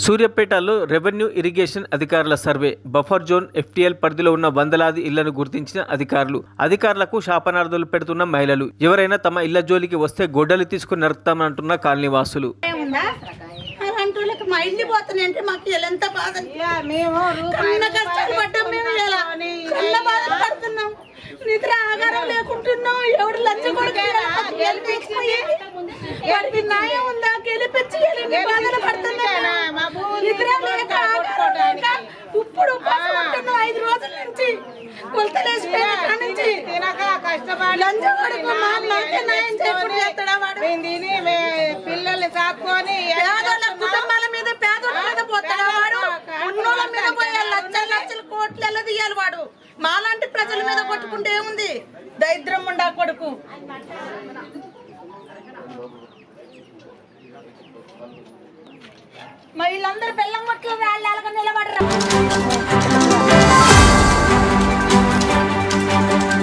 సూర్యాపేటలో revenue irrigation అధికారుల survey buffer zone FTL పరిధిలో ఉన్న వందలాది ఇళ్లను గుర్తించిన అధికారులకు శాపనార్థాలు పెడుతున్న మహిళలు. ఎవరైనా తమ ఇళ్ల జోలికి వస్తే గొడ్డలు తీసుకుని నరుకుతామంటున్న కాలనీవాసులు. నిద్ర ఆగారం లేకుంటున్నాం. ఎవరు లంచ న్యాయం ఉందా? గెలిపించి బాధలు పడుతున్నా. ఇప్పుడు 5 రోజుల నుంచి కొలతలేసిపోయిన నుంచి పిల్లల్ని సాకుని కుటుంబాల మీద పేదోళ్ళ మీద పోతాడా వాడు? ఉన్నోళ్ళ మీద పోయే లక్షల కోట్లు ఎలా తీయాలి వాడు? మాలాంటి ప్రజల మీద కొట్టుకుంటే ఏముంది? దరిద్రం ఉండా కొడుకు. మహిళందరూ బెల్లం కొట్లు నిలబడరు.